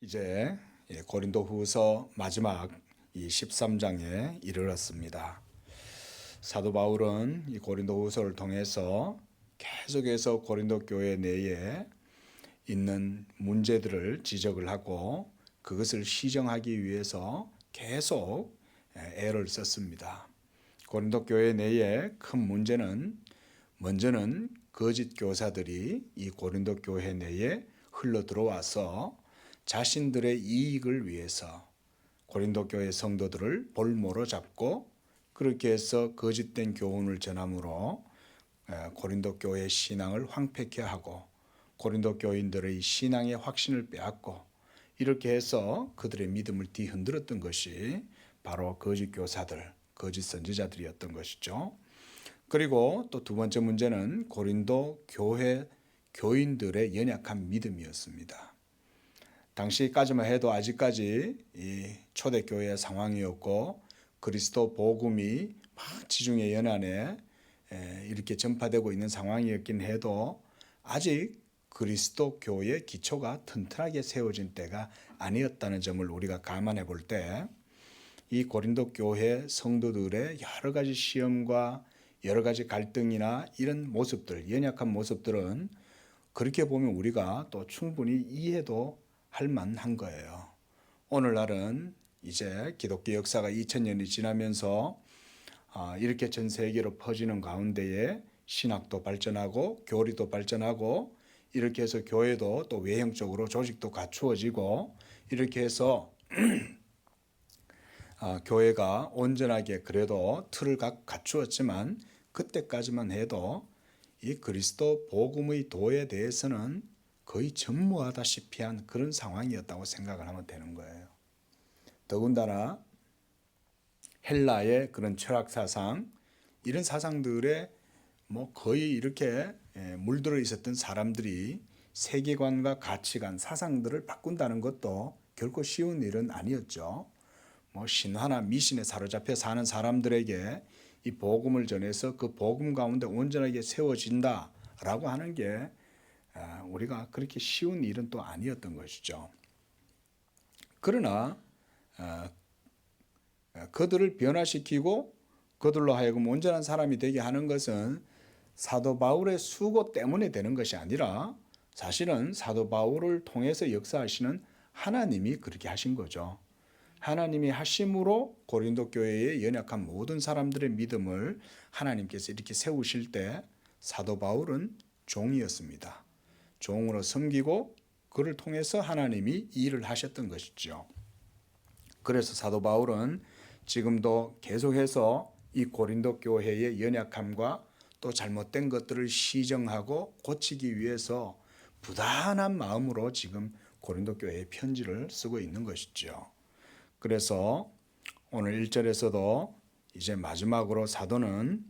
이제 고린도후서 마지막 이 13장에 이르렀습니다. 사도 바울은 이 고린도후서를 통해서 계속해서 고린도 교회 내에 있는 문제들을 지적을 하고 그것을 시정하기 위해서 계속 애를 썼습니다. 고린도 교회 내에 큰 문제는 먼저는 거짓 교사들이 이 고린도 교회 내에 흘러 들어와서 자신들의 이익을 위해서 고린도 교회 성도들을 볼모로 잡고 그렇게 해서 거짓된 교훈을 전함으로 고린도 교회 신앙을 황폐케 하고 고린도 교인들의 신앙의 확신을 빼앗고 이렇게 해서 그들의 믿음을 뒤흔들었던 것이 바로 거짓 교사들, 거짓 선지자들이었던 것이죠. 그리고 또 두 번째 문제는 고린도 교회 교인들의 연약한 믿음이었습니다. 당시까지만 해도 아직까지 이 초대교회의 상황이었고 그리스도 복음이 막 지중해 연안에 이렇게 전파되고 있는 상황이었긴 해도 아직 그리스도 교회의 기초가 튼튼하게 세워진 때가 아니었다는 점을 우리가 감안해 볼 때 이 고린도 교회 성도들의 여러 가지 시험과 여러 가지 갈등이나 이런 모습들, 연약한 모습들은 그렇게 보면 우리가 또 충분히 이해도 할 만한 거예요. 오늘날은 이제 기독교 역사가 2000년이 지나면서 이렇게 전 세계로 퍼지는 가운데에 신학도 발전하고 교리도 발전하고 이렇게 해서 교회도 또 외형적으로 조직도 갖추어지고 이렇게 해서 교회가 온전하게 그래도 틀을 갖추었지만 그때까지만 해도 이 그리스도 복음의 도에 대해서는 거의 전무하다시피 한 그런 상황이었다고 생각을 하면 되는 거예요. 더군다나 헬라의 그런 철학 사상, 이런 사상들에 거의 이렇게 물들어 있었던 사람들이 세계관과 가치관, 사상들을 바꾼다는 것도 결코 쉬운 일은 아니었죠. 신화나 미신에 사로잡혀 사는 사람들에게 이 복음을 전해서 그 복음 가운데 온전하게 세워진다라고 하는 게 우리가 그렇게 쉬운 일은 또 아니었던 것이죠. 그러나 그들을 변화시키고 그들로 하여금 온전한 사람이 되게 하는 것은 사도 바울의 수고 때문에 되는 것이 아니라 사실은 사도 바울을 통해서 역사하시는 하나님이 그렇게 하신 거죠. 하나님이 하심으로 고린도 교회의 연약한 모든 사람들의 믿음을 하나님께서 이렇게 세우실 때 사도 바울은 종이었습니다. 종으로 섬기고 그를 통해서 하나님이 일을 하셨던 것이죠. 그래서 사도 바울은 지금도 계속해서 이 고린도 교회의 연약함과 또 잘못된 것들을 시정하고 고치기 위해서 부단한 마음으로 지금 고린도 교회에 편지를 쓰고 있는 것이죠. 그래서 오늘 1절에서도 이제 마지막으로 사도는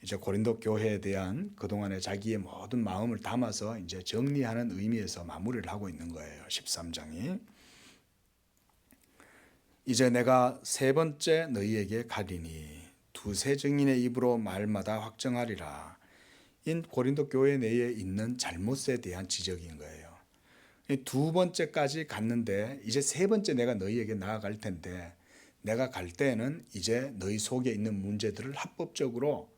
이제 고린도 교회에 대한 그동안의 자기의 모든 마음을 담아서 이제 정리하는 의미에서 마무리를 하고 있는 거예요. 13장이. 이제 내가 세 번째 너희에게 가리니 두세 증인의 입으로 말마다 확정하리라. 인 고린도 교회 내에 있는 잘못에 대한 지적인 거예요. 두 번째까지 갔는데 이제 세 번째 내가 너희에게 나아갈 텐데 내가 갈 때에는 이제 너희 속에 있는 문제들을 합법적으로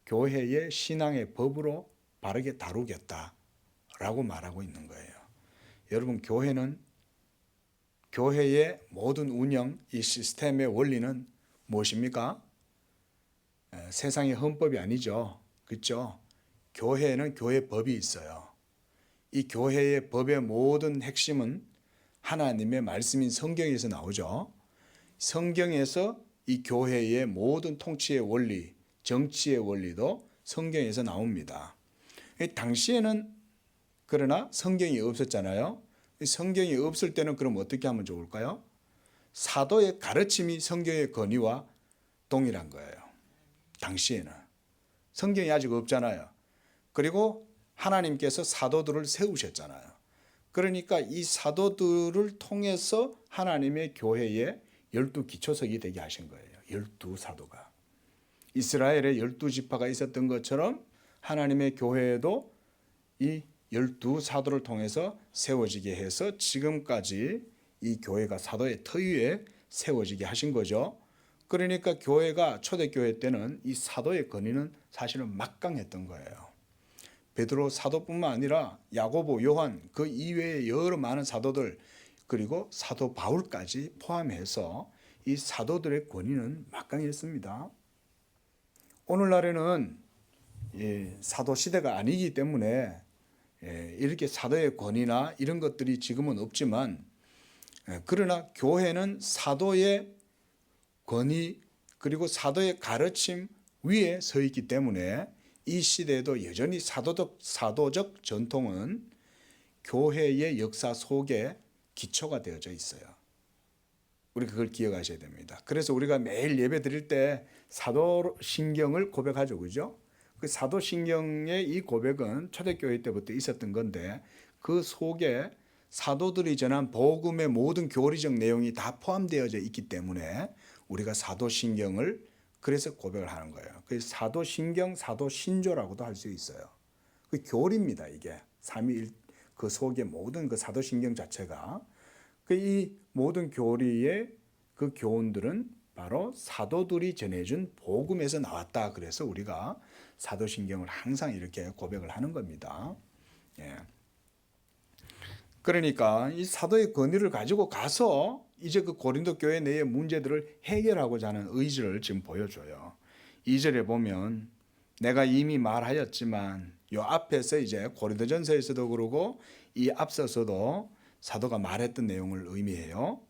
교회의 신앙의 법으로 바르게 다루겠다라고 말하고 있는 거예요. 여러분, 교회의 모든 운영, 이 시스템의 원리는 무엇입니까? 세상의 헌법이 아니죠. 그렇죠? 교회에는 교회 법이 있어요. 이 교회의 법의 모든 핵심은 하나님의 말씀인 성경에서 나오죠. 성경에서 이 교회의 모든 통치의 원리, 정치의 원리도 성경에서 나옵니다. 당시에는 그러나 성경이 없었잖아요. 성경이 없을 때는 그럼 어떻게 하면 좋을까요? 사도의 가르침이 성경의 권위와 동일한 거예요. 당시에는. 성경이 아직 없잖아요. 그리고 하나님께서 사도들을 세우셨잖아요. 그러니까 이 사도들을 통해서 하나님의 교회에 12 기초석이 되게 하신 거예요. 12 사도가. 이스라엘에 12지파가 있었던 것처럼 하나님의 교회에도 이 12 사도를 통해서 세워지게 해서 지금까지 이 교회가 사도의 터 위에 세워지게 하신 거죠. 그러니까 교회가 초대교회 때는 이 사도의 권위는 사실은 막강했던 거예요. 베드로 사도뿐만 아니라 야고보, 요한 그 이외의 여러 많은 사도들 그리고 사도 바울까지 포함해서 이 사도들의 권위는 막강했습니다. 오늘날에는 사도 시대가 아니기 때문에 이렇게 사도의 권위나 이런 것들이 지금은 없지만 그러나 교회는 사도의 권위 그리고 사도의 가르침 위에 서 있기 때문에 이 시대에도 여전히 사도적 전통은 교회의 역사 속에 기초가 되어져 있어요. 우리 그걸 기억하셔야 됩니다. 그래서 우리가 매일 예배 드릴 때 사도신경을 고백하죠. 그죠? 그 사도신경의 이 고백은 초대교회 때부터 있었던 건데 그 속에 사도들이 전한 복음의 모든 교리적 내용이 다 포함되어져 있기 때문에 우리가 사도신경을 그래서 고백을 하는 거예요. 그래서 사도신경, 사도신조라고도 할 수 있어요. 그 교리입니다. 이게 삼위일 그 속에 모든 그 사도신경 자체가 이 모든 교리의 그 교훈들은 바로 사도들이 전해준 복음에서 나왔다. 그래서 우리가 사도신경을 항상 이렇게 고백을 하는 겁니다. 예. 그러니까 이 사도의 권위를 가지고 가서 이제 그 고린도 교회 내의 문제들을 해결하고자 하는 의지를 지금 보여줘요. 2절에 보면 내가 이미 말하였지만 요 앞에서 이제 고린도전서에서도 그러고 이 앞서서도 사도가 말했던 내용을 의미해요.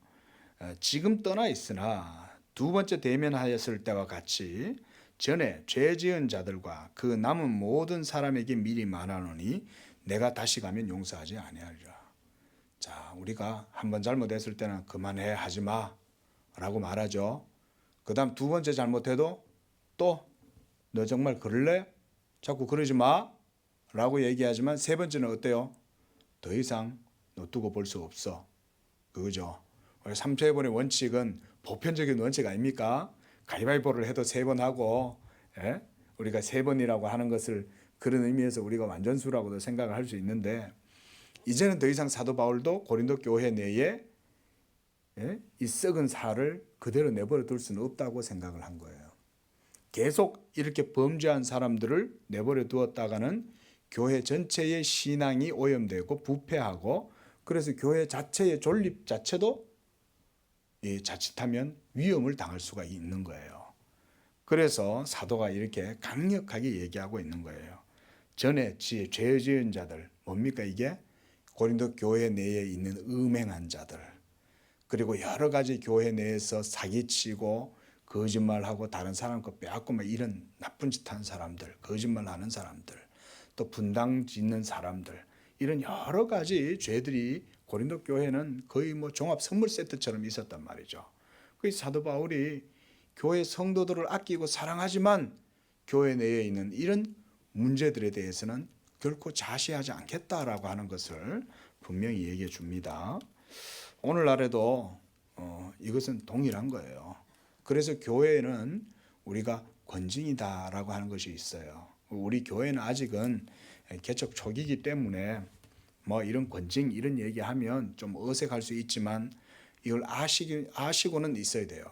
지금 떠나 있으나 두 번째 대면하였을 때와 같이 전에 죄 지은 자들과 그 남은 모든 사람에게 미리 말하노니 내가 다시 가면 용서하지 아니하리라. 자, 우리가 한번 잘못했을 때는 그만해 하지 마 라고 말하죠. 그 다음 두 번째 잘못해도 또 너 정말 그럴래? 자꾸 그러지 마 라고 얘기하지만 세 번째는 어때요? 더 이상 너 두고 볼 수 없어. 그거죠. 3초해본의 원칙은 보편적인 원칙 아닙니까? 가위바위보를 해도 3번 하고 우리가 3번이라고 하는 것을 그런 의미에서 우리가 완전수라고도 생각을 할 수 있는데 이제는 더 이상 사도 바울도 고린도 교회 내에 이 썩은 살을 그대로 내버려 둘 수는 없다고 생각을 한 거예요. 계속 이렇게 범죄한 사람들을 내버려 두었다가는 교회 전체의 신앙이 오염되고 부패하고 그래서 교회 자체의 존립 자체도 자칫하면 위험을 당할 수가 있는 거예요. 그래서 사도가 이렇게 강력하게 얘기하고 있는 거예요. 전에 죄 지은 자들 뭡니까 이게? 고린도 교회 내에 있는 음행한 자들 그리고 여러 가지 교회 내에서 사기치고 거짓말하고 다른 사람 거 빼앗고 막 이런 나쁜 짓 하는 사람들 거짓말하는 사람들 또 분당 짓는 사람들 이런 여러 가지 죄들이 고린도 교회는 거의 뭐 종합 선물 세트처럼 있었단 말이죠. 그래서 사도 바울이 교회 성도들을 아끼고 사랑하지만 교회 내에 있는 이런 문제들에 대해서는 결코 자시하지 않겠다라고 하는 것을 분명히 얘기해 줍니다. 오늘날에도 이것은 동일한 거예요. 그래서 교회는 우리가 권징이다라고 하는 것이 있어요. 우리 교회는 아직은 개척 초기이기 때문에 뭐 이런 권징 이런 얘기하면 좀 어색할 수 있지만 이걸 아시고는 있어야 돼요.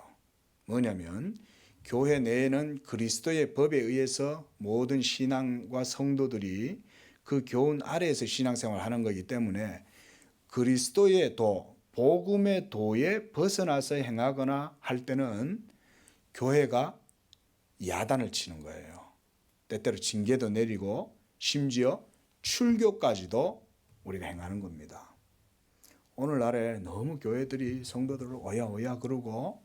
뭐냐면 교회 내에는 그리스도의 법에 의해서 모든 신앙과 성도들이 그 교훈 아래에서 신앙생활을 하는 거기 때문에 그리스도의 도, 복음의 도에 벗어나서 행하거나 할 때는 교회가 야단을 치는 거예요. 때때로 징계도 내리고 심지어 출교까지도 우리가 행하는 겁니다. 오늘날에 너무 교회들이 성도들을 오야 그러고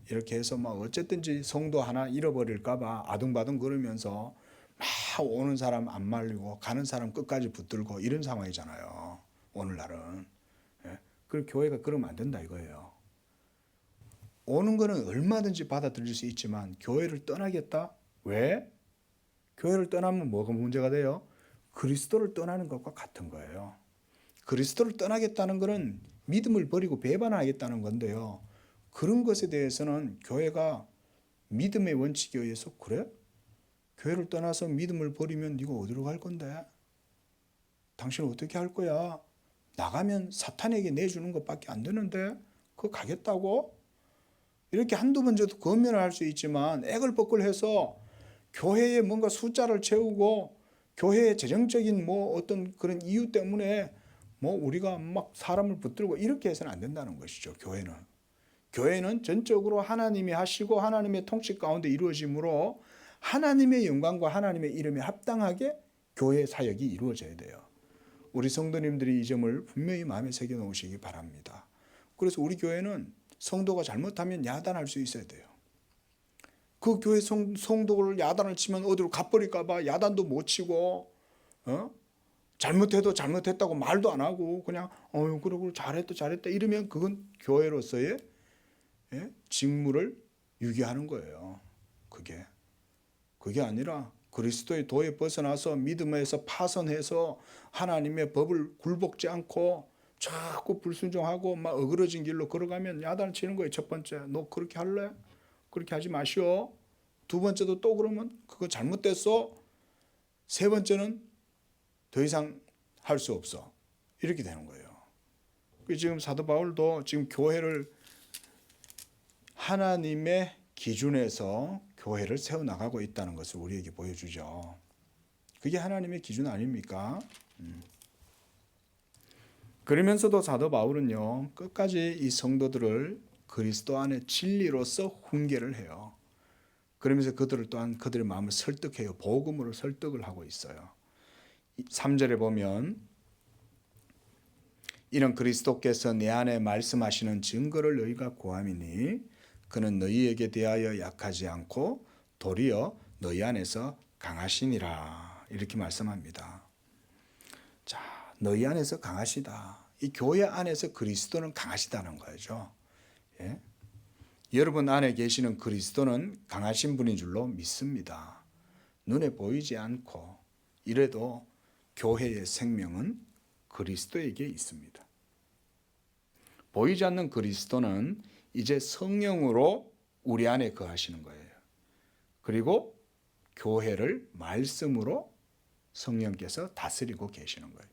이렇게 해서 막 어쨌든지 성도 하나 잃어버릴까봐 아둥바둥 그러면서 막 오는 사람 안 말리고 가는 사람 끝까지 붙들고 이런 상황이잖아요. 오늘날은. 그 교회가 그러면 안 된다 이거예요. 오는 거는 얼마든지 받아들일 수 있지만 교회를 떠나겠다? 왜? 교회를 떠나면 뭐가 문제가 돼요? 그리스도를 떠나는 것과 같은 거예요. 그리스도를 떠나겠다는 것은 믿음을 버리고 배반하겠다는 건데요. 그런 것에 대해서는 교회가 믿음의 원칙에 의해서 그래? 교회를 떠나서 믿음을 버리면 네가 어디로 갈 건데? 당신은 어떻게 할 거야? 나가면 사탄에게 내주는 것밖에 안 되는데 그거 가겠다고? 이렇게 한두 번 정도 권면을 할 수 있지만 애걸복걸해서 교회에 뭔가 숫자를 채우고 교회의 재정적인 뭐 어떤 그런 이유 때문에 뭐 우리가 막 사람을 붙들고 이렇게 해서는 안 된다는 것이죠. 교회는 전적으로 하나님이 하시고 하나님의 통치 가운데 이루어지므로 하나님의 영광과 하나님의 이름에 합당하게 교회 사역이 이루어져야 돼요. 우리 성도님들이 이 점을 분명히 마음에 새겨 놓으시기 바랍니다. 그래서 우리 교회는 성도가 잘못하면 야단할 수 있어야 돼요. 그 교회 성도를 야단을 치면 어디로 가버릴까 봐 야단도 못 치고 잘못해도 잘못했다고 말도 안 하고 그냥 그러고 잘했다 이러면 그건 교회로서의 직무를 유기하는 거예요. 그게 아니라 그리스도의 도에 벗어나서 믿음에서 파선해서 하나님의 법을 굴복지 않고 자꾸 불순종하고 막 어그러진 길로 걸어가면 야단을 치는 거예요. 첫 번째, 너 그렇게 할래? 그렇게 하지 마시오. 두 번째도 또 그러면 그거 잘못됐어. 세 번째는 더 이상 할 수 없어. 이렇게 되는 거예요. 지금 사도 바울도 지금 교회를 하나님의 기준에서 교회를 세워나가고 있다는 것을 우리에게 보여주죠. 그게 하나님의 기준 아닙니까? 그러면서도 사도 바울은요, 끝까지 이 성도들을 그리스도 안에 진리로서 훈계를 해요. 그러면서 그들을 또한 그들의 마음을 설득해요. 복음으로 설득을 하고 있어요. 3절에 보면 이는 그리스도께서 내 안에 말씀하시는 증거를 너희가 구함이니 그는 너희에게 대하여 약하지 않고 도리어 너희 안에서 강하시니라. 이렇게 말씀합니다. 자, 너희 안에서 강하시다. 이 교회 안에서 그리스도는 강하시다는 거죠. 예? 여러분 안에 계시는 그리스도는 강하신 분인 줄로 믿습니다. 눈에 보이지 않고 이래도 교회의 생명은 그리스도에게 있습니다. 보이지 않는 그리스도는 이제 성령으로 우리 안에 거하시는 거예요. 그리고 교회를 말씀으로 성령께서 다스리고 계시는 거예요.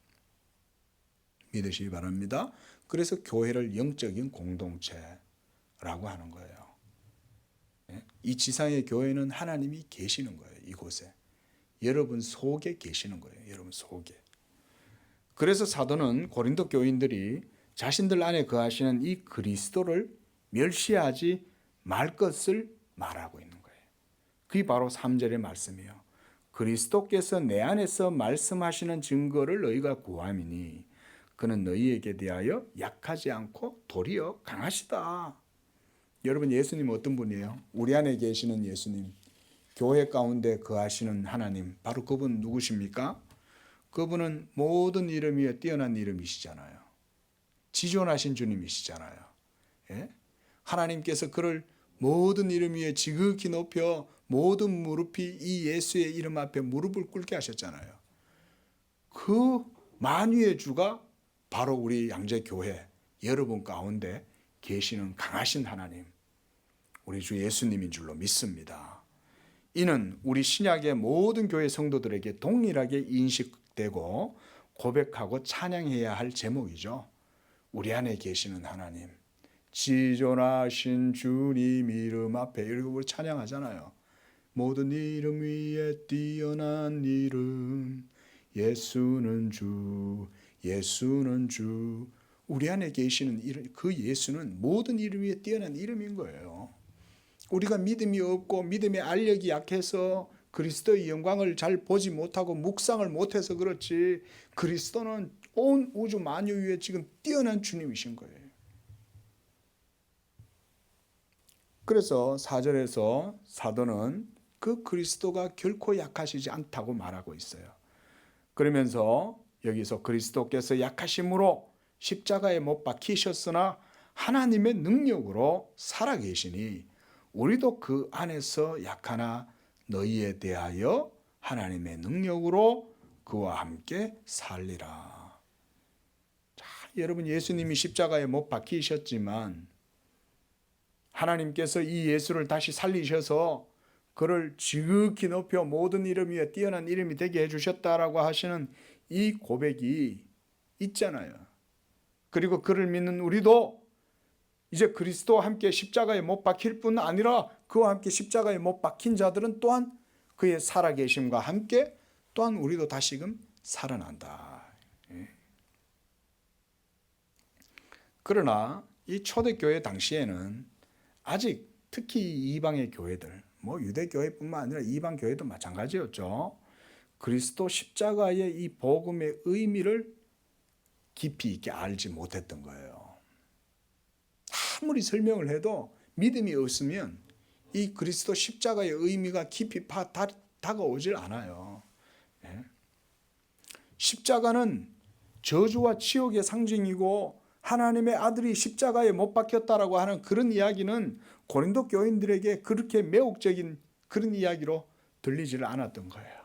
믿으시기 바랍니다. 그래서 교회를 영적인 공동체라고 하는 거예요. 이 지상의 교회는 하나님이 계시는 거예요. 이곳에. 여러분 속에 계시는 거예요. 여러분 속에. 그래서 사도는 고린도 교인들이 자신들 안에 거하시는 이 그리스도를 멸시하지 말 것을 말하고 있는 거예요. 그게 바로 3절의 말씀이에요. 그리스도께서 내 안에서 말씀하시는 증거를 너희가 구함이니 그는 너희에게 대하여 약하지 않고 도리어 강하시다. 여러분 예수님 어떤 분이에요? 우리 안에 계시는 예수님, 교회 가운데 거하시는 하나님, 바로 그분 누구십니까? 그분은 모든 이름 위에 뛰어난 이름이시잖아요. 지존하신 주님이시잖아요. 예? 하나님께서 그를 모든 이름 위에 지극히 높여 모든 무릎이 이 예수의 이름 앞에 무릎을 꿇게 하셨잖아요. 그 만유의 주가 바로 우리 양재교회 여러분 가운데 계시는 강하신 하나님, 우리 주 예수님인 줄로 믿습니다. 이는 우리 신약의 모든 교회 성도들에게 동일하게 인식되고 고백하고 찬양해야 할 제목이죠. 우리 안에 계시는 하나님, 지존하신 주님 이름 앞에 이렇게 우리 찬양하잖아요. 모든 이름 위에 뛰어난 이름, 예수는 주, 예수는 주. 우리 안에 계시는 이름, 그 예수는 모든 이름 위에 뛰어난 이름인 거예요. 우리가 믿음이 없고 믿음의 알력이 약해서 그리스도의 영광을 잘 보지 못하고 묵상을 못해서 그렇지, 그리스도는 온 우주 만유 위에 지금 뛰어난 주님이신 거예요. 그래서 4절에서 사도는 그 그리스도가 결코 약하시지 않다고 말하고 있어요. 그러면서 여기서 그리스도께서 약하심으로 십자가에 못 박히셨으나 하나님의 능력으로 살아계시니 우리도 그 안에서 약하나 너희에 대하여 하나님의 능력으로 그와 함께 살리라. 자, 여러분 예수님이 십자가에 못 박히셨지만 하나님께서 이 예수를 다시 살리셔서 그를 지극히 높여 모든 이름 위에 뛰어난 이름이 되게 해주셨다라고 하시는 이 고백이 있잖아요. 그리고 그를 믿는 우리도 이제 그리스도와 함께 십자가에 못 박힐 뿐 아니라 그와 함께 십자가에 못 박힌 자들은 또한 그의 살아계심과 함께 또한 우리도 다시금 살아난다. 그러나 이 초대교회 당시에는 아직 특히 이방의 교회들, 유대교회뿐만 아니라 이방 교회도 마찬가지였죠. 그리스도 십자가의 이 복음의 의미를 깊이 있게 알지 못했던 거예요. 아무리 설명을 해도 믿음이 없으면 이 그리스도 십자가의 의미가 깊이 다가오질 않아요. 십자가는 저주와 치욕의 상징이고 하나님의 아들이 십자가에 못 박혔다라고 하는 그런 이야기는 고린도 교인들에게 그렇게 매혹적인 그런 이야기로 들리지를 않았던 거예요.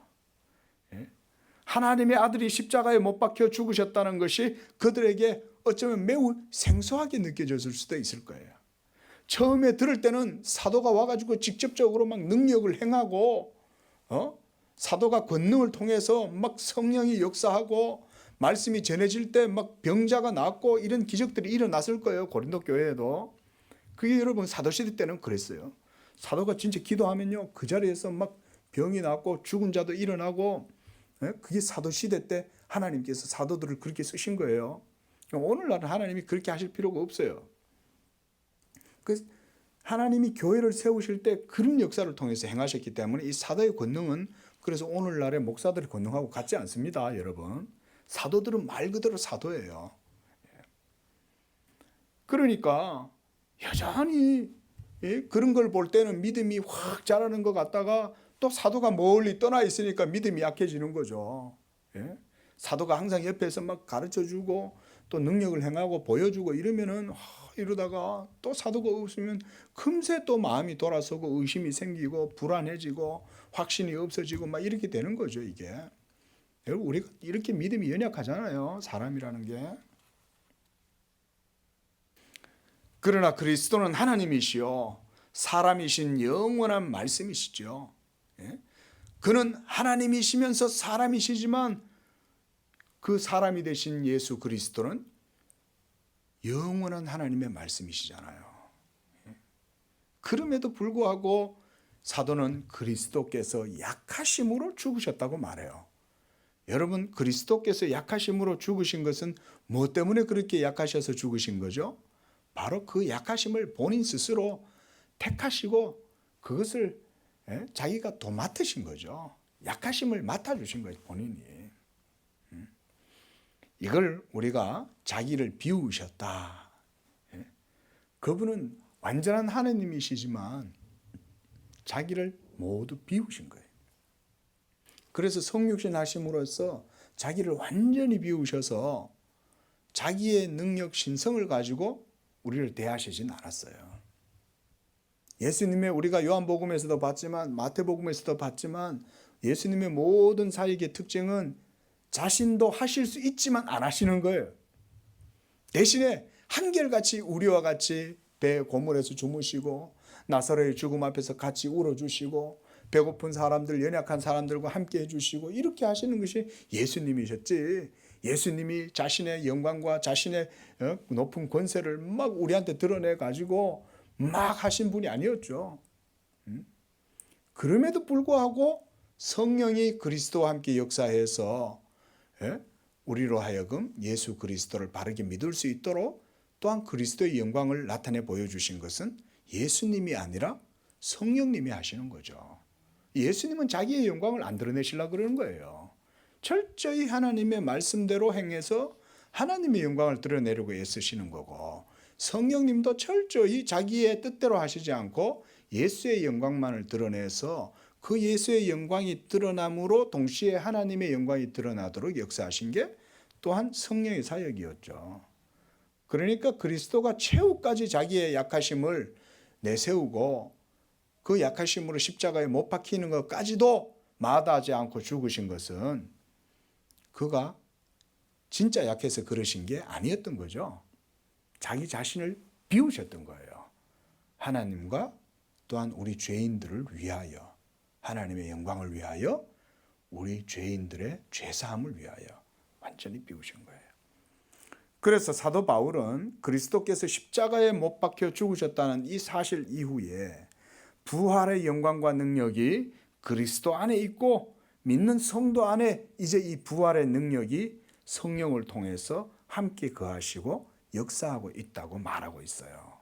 하나님의 아들이 십자가에 못 박혀 죽으셨다는 것이 그들에게 어쩌면 매우 생소하게 느껴졌을 수도 있을 거예요. 처음에 들을 때는 사도가 와가지고 직접적으로 막 능력을 행하고 사도가 권능을 통해서 막 성령이 역사하고 말씀이 전해질 때 막 병자가 낫고 이런 기적들이 일어났을 거예요. 고린도 교회에도. 그게 여러분 사도시대 때는 그랬어요. 사도가 진짜 기도하면요 그 자리에서 막 병이 낫고 죽은 자도 일어나고, 그게 사도시대 때 하나님께서 사도들을 그렇게 쓰신 거예요. 오늘날은 하나님이 그렇게 하실 필요가 없어요. 하나님이 교회를 세우실 때 그런 역사를 통해서 행하셨기 때문에 이 사도의 권능은 그래서 오늘날의 목사들의 권능하고 같지 않습니다. 여러분, 사도들은 말 그대로 사도예요. 그러니까 여전히 그런 걸 볼 때는 믿음이 확 자라는 것 같다가 또 사도가 멀리 떠나 있으니까 믿음이 약해지는 거죠. 사도가 항상 옆에서 막 가르쳐주고 또 능력을 행하고 보여주고 이러면은 이러다가 또 사도가 없으면 금세 또 마음이 돌아서고 의심이 생기고 불안해지고 확신이 없어지고 막 이렇게 되는 거죠. 이게 여러분, 우리가 이렇게 믿음이 연약하잖아요, 사람이라는 게. 그러나 그리스도는 하나님이시요 사람이신 영원한 말씀이시죠. 그는 하나님이시면서 사람이시지만 그 사람이 되신 예수 그리스도는 영원한 하나님의 말씀이시잖아요. 그럼에도 불구하고 사도는 그리스도께서 약하심으로 죽으셨다고 말해요. 여러분, 그리스도께서 약하심으로 죽으신 것은 뭐 때문에 그렇게 약하셔서 죽으신 거죠? 바로 그 약하심을 본인 스스로 택하시고 그것을 자기가 또 맡으신 거죠. 약하심을 맡아주신 거예요, 본인이. 이걸 우리가 자기를 비우셨다. 그분은 완전한 하나님이시지만 자기를 모두 비우신 거예요. 그래서 성육신 하심으로써 자기를 완전히 비우셔서 자기의 능력, 신성을 가지고 우리를 대하시진 않았어요. 예수님의 우리가 요한복음에서도 봤지만 마태복음에서도 봤지만 예수님의 모든 사역의 특징은 자신도 하실 수 있지만 안 하시는 거예요. 대신에 한결같이 우리와 같이 배 고물에서 주무시고 나사로의 죽음 앞에서 같이 울어주시고 배고픈 사람들, 연약한 사람들과 함께 해주시고 이렇게 하시는 것이 예수님이셨지, 예수님이 자신의 영광과 자신의 높은 권세를 막 우리한테 드러내 가지고 막 하신 분이 아니었죠. 그럼에도 불구하고 성령이 그리스도와 함께 역사해서 우리로 하여금 예수 그리스도를 바르게 믿을 수 있도록 또한 그리스도의 영광을 나타내 보여주신 것은 예수님이 아니라 성령님이 하시는 거죠. 예수님은 자기의 영광을 안 드러내시려고 그러는 거예요. 철저히 하나님의 말씀대로 행해서 하나님의 영광을 드러내려고 애쓰시는 거고, 성령님도 철저히 자기의 뜻대로 하시지 않고 예수의 영광만을 드러내서 그 예수의 영광이 드러남으로 동시에 하나님의 영광이 드러나도록 역사하신 게 또한 성령의 사역이었죠. 그러니까 그리스도가 최후까지 자기의 약하심을 내세우고 그 약하심으로 십자가에 못 박히는 것까지도 마다하지 않고 죽으신 것은 그가 진짜 약해서 그러신 게 아니었던 거죠. 자기 자신을 비우셨던 거예요. 하나님과 또한 우리 죄인들을 위하여, 하나님의 영광을 위하여, 우리 죄인들의 죄사함을 위하여 완전히 비우신 거예요. 그래서 사도 바울은 그리스도께서 십자가에 못 박혀 죽으셨다는 이 사실 이후에 부활의 영광과 능력이 그리스도 안에 있고 믿는 성도 안에 이제 이 부활의 능력이 성령을 통해서 함께 거하시고 역사하고 있다고 말하고 있어요.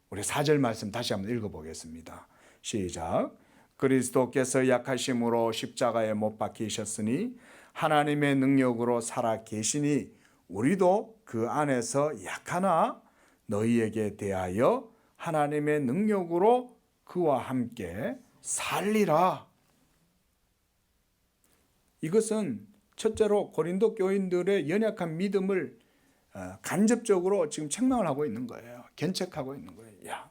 우리 4절 말씀 다시 한번 읽어보겠습니다. 시작. 그리스도께서 약하심으로 십자가에 못 박히셨으니 하나님의 능력으로 살아 계시니 우리도 그 안에서 약하나 너희에게 대하여 하나님의 능력으로 그와 함께 살리라. 이것은 첫째로 고린도 교인들의 연약한 믿음을 간접적으로 지금 책망을 하고 있는 거예요. 견책하고 있는 거예요. 야,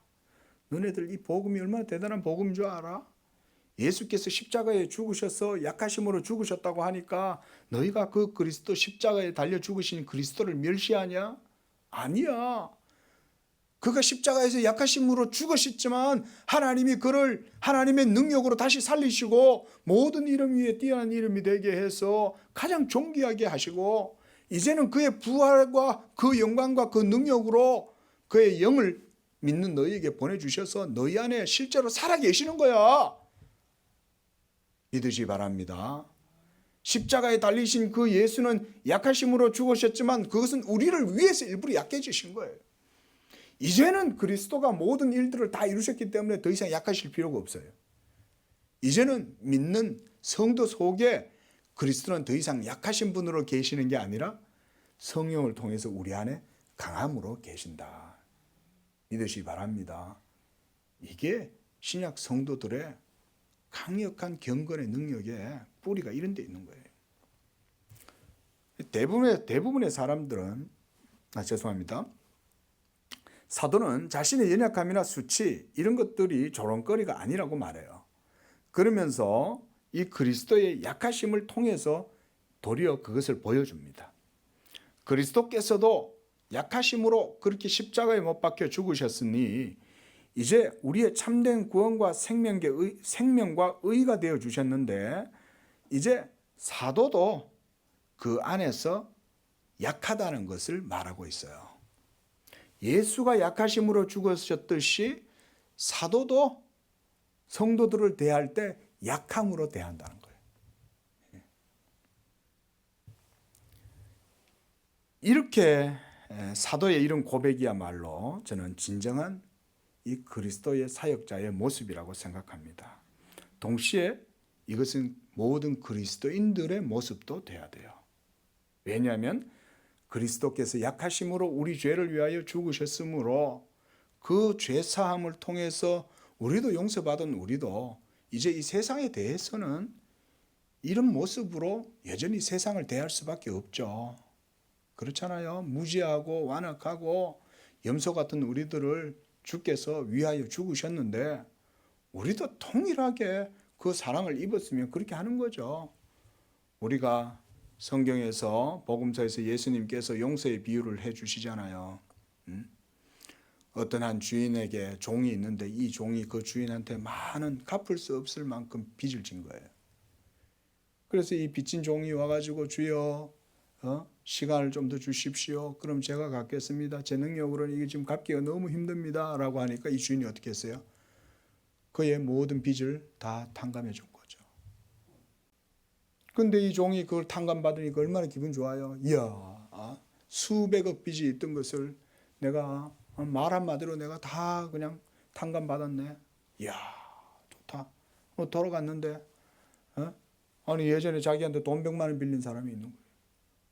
너네들 이 복음이 얼마나 대단한 복음인 줄 알아? 예수께서 십자가에 죽으셔서 약하심으로 죽으셨다고 하니까 너희가 그 그리스도 십자가에 달려 죽으신 그리스도를 멸시하냐? 아니야. 그가 십자가에서 약하심으로 죽으셨지만 하나님이 그를 하나님의 능력으로 다시 살리시고 모든 이름 위에 뛰어난 이름이 되게 해서 가장 존귀하게 하시고 이제는 그의 부활과 그 영광과 그 능력으로 그의 영을 믿는 너희에게 보내주셔서 너희 안에 실제로 살아계시는 거야. 믿으시 바랍니다. 십자가에 달리신 그 예수는 약하심으로 죽으셨지만 그것은 우리를 위해서 일부러 약해지신 거예요. 이제는 그리스도가 모든 일들을 다 이루셨기 때문에 더 이상 약하실 필요가 없어요. 이제는 믿는 성도 속에 그리스도는 더 이상 약하신 분으로 계시는 게 아니라 성령을 통해서 우리 안에 강함으로 계신다. 믿으시기 바랍니다. 이게 신약 성도들의 강력한 경건의 능력에 뿌리가 이런 데 있는 거예요. 대부분의 사람들은 죄송합니다. 사도는 자신의 연약함이나 수치 이런 것들이 조롱거리가 아니라고 말해요. 그러면서 이 그리스도의 약하심을 통해서 도리어 그것을 보여줍니다. 그리스도께서도 약하심으로 그렇게 십자가에 못 박혀 죽으셨으니 이제 우리의 참된 구원과 생명과 의가 되어 주셨는데 이제 사도도 그 안에서 약하다는 것을 말하고 있어요. 예수가 약하심으로 죽으셨듯이 사도도 성도들을 대할 때 약함으로 대한다는 거예요. 이렇게 사도의 이런 고백이야말로 저는 진정한 이 그리스도의 사역자의 모습이라고 생각합니다. 동시에 이것은 모든 그리스도인들의 모습도 돼야 돼요. 왜냐하면 그리스도께서 약하심으로 우리 죄를 위하여 죽으셨으므로 그 죄사함을 통해서 우리도 용서받은 우리도 이제 이 세상에 대해서는 이런 모습으로 여전히 세상을 대할 수밖에 없죠. 그렇잖아요. 무지하고 완악하고 염소 같은 우리들을 주께서 위하여 죽으셨는데 우리도 동일하게 그 사랑을 입었으면 그렇게 하는 거죠. 우리가 성경에서 복음서에서 예수님께서 용서의 비유를 해주시잖아요. 어떤 한 주인에게 종이 있는데 이 종이 그 주인한테 많은 갚을 수 없을 만큼 빚을 진 거예요. 그래서 이 빚진 종이 와가지고 주여 시간을 좀 더 주십시오. 그럼 제가 갚겠습니다. 제 능력으로는 이게 지금 갚기가 너무 힘듭니다. 라고 하니까 이 주인이 어떻게 했어요? 그의 모든 빚을 다 탕감해 준 거죠. 근데 이 종이 그걸 탕감받으니까 얼마나 기분 좋아요. 이야, 수백억 빚이 있던 것을 내가 말 한마디로 내가 다 그냥 탕감받았네. 이야, 좋다. 돌아갔는데 아니 예전에 자기한테 돈 100만 원 빌린 사람이 있는 거예요.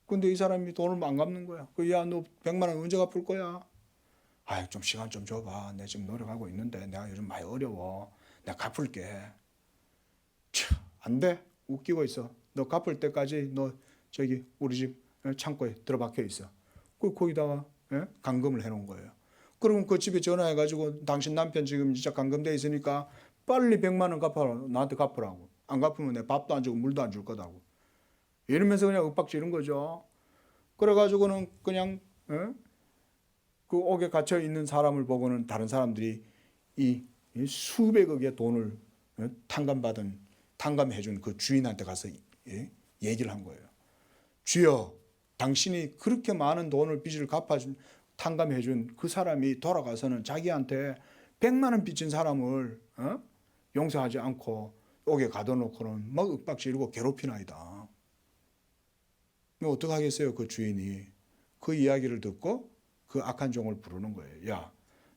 근데 이 사람이 돈을 안 갚는 거야. 야, 너 100만 원 언제 갚을 거야? 아유, 좀 시간 좀 줘봐. 내가 지금 노력하고 있는데 내가 요즘 많이 어려워. 내가 갚을게. 안 돼. 웃기고 있어. 너 갚을 때까지 너 저기 우리 집 창고에 들어박혀 있어. 거기다가 감금을 해놓은 거예요. 그러면 그 집에 전화해가지고 당신 남편 지금 진짜 감금돼 있으니까 빨리 100만 원 갚아라. 나한테 갚으라고. 안 갚으면 내 밥도 안 주고 물도 안 줄 거다고. 이러면서 그냥 윽박지른 거죠. 그래가지고는 그냥 그 옥에 갇혀 있는 사람을 보고는 다른 사람들이 이 수백억의 돈을 탕감해준 그 주인한테 가서 얘기를 한 거예요. 주여, 당신이 그렇게 많은 돈을 빚을 갚아준 탕감해준 그 사람이 돌아가서는 자기한테 100만 원 빚진 사람을 용서하지 않고 옥에 가둬놓고는 막 윽박지르고 괴롭히나이다. 어떡하겠어요? 그 주인이 그 이야기를 듣고 그 악한 종을 부르는 거예요. 야,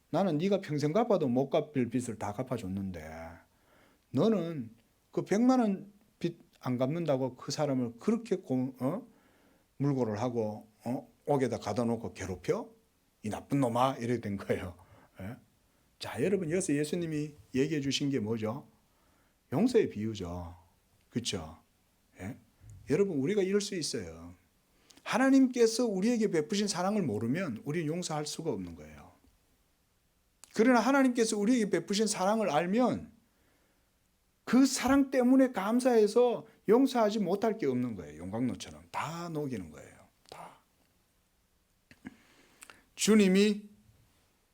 나는 네가 평생 갚아도 못 갚을 빚을 다 갚아줬는데 너는 그 100만 원 빚 안 갚는다고 그 사람을 그렇게 물고를 하고 옥에다 가둬놓고 괴롭혀? 이 나쁜 놈아, 이래 된 거예요. 예? 자, 여러분, 여기서 예수님이 얘기해 주신 게 뭐죠? 용서의 비유죠. 그렇죠? 예? 여러분, 우리가 이럴 수 있어요. 하나님께서 우리에게 베푸신 사랑을 모르면 우리는 용서할 수가 없는 거예요. 그러나 하나님께서 우리에게 베푸신 사랑을 알면 그 사랑 때문에 감사해서 용서하지 못할 게 없는 거예요. 용광로처럼 다 녹이는 거예요. 다. 주님이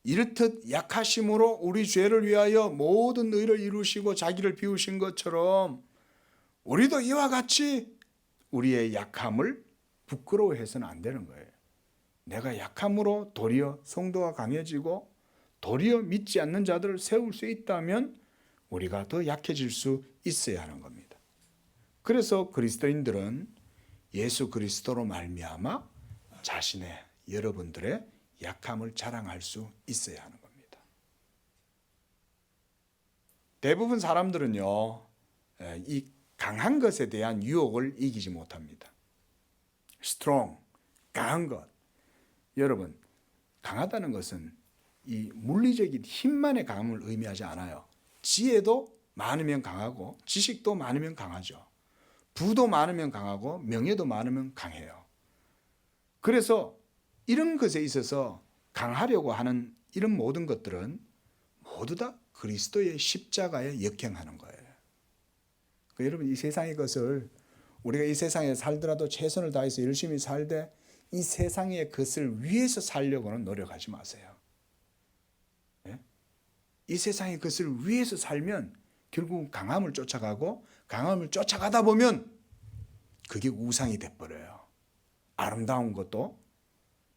이렇듯 약하심으로 우리 죄를 위하여 모든 의를 이루시고 자기를 비우신 것처럼 우리도 이와 같이 우리의 약함을 부끄러워해서는 안 되는 거예요. 내가 약함으로 도리어 성도가 강해지고 도리어 믿지 않는 자들을 세울 수 있다면 우리가 더 약해질 수 있어야 하는 겁니다. 그래서 그리스도인들은 예수 그리스도로 말미암아 자신의 여러분들의 약함을 자랑할 수 있어야 하는 겁니다. 대부분 사람들은요, 이 강한 것에 대한 유혹을 이기지 못합니다. strong, 강한 것. 여러분, 강하다는 것은 이 물리적인 힘만의 강함을 의미하지 않아요. 지혜도 많으면 강하고 지식도 많으면 강하죠. 부도 많으면 강하고 명예도 많으면 강해요. 그래서 이런 것에 있어서 강하려고 하는 이런 모든 것들은 모두 다 그리스도의 십자가에 역행하는 거예요. 여러분, 이 세상의 것을 우리가 이 세상에 살더라도 최선을 다해서 열심히 살되 이 세상의 것을 위해서 살려고는 노력하지 마세요. 이 세상의 것을 위해서 살면 결국 강함을 쫓아가고 강함을 쫓아가다 보면 그게 우상이 돼버려요. 아름다운 것도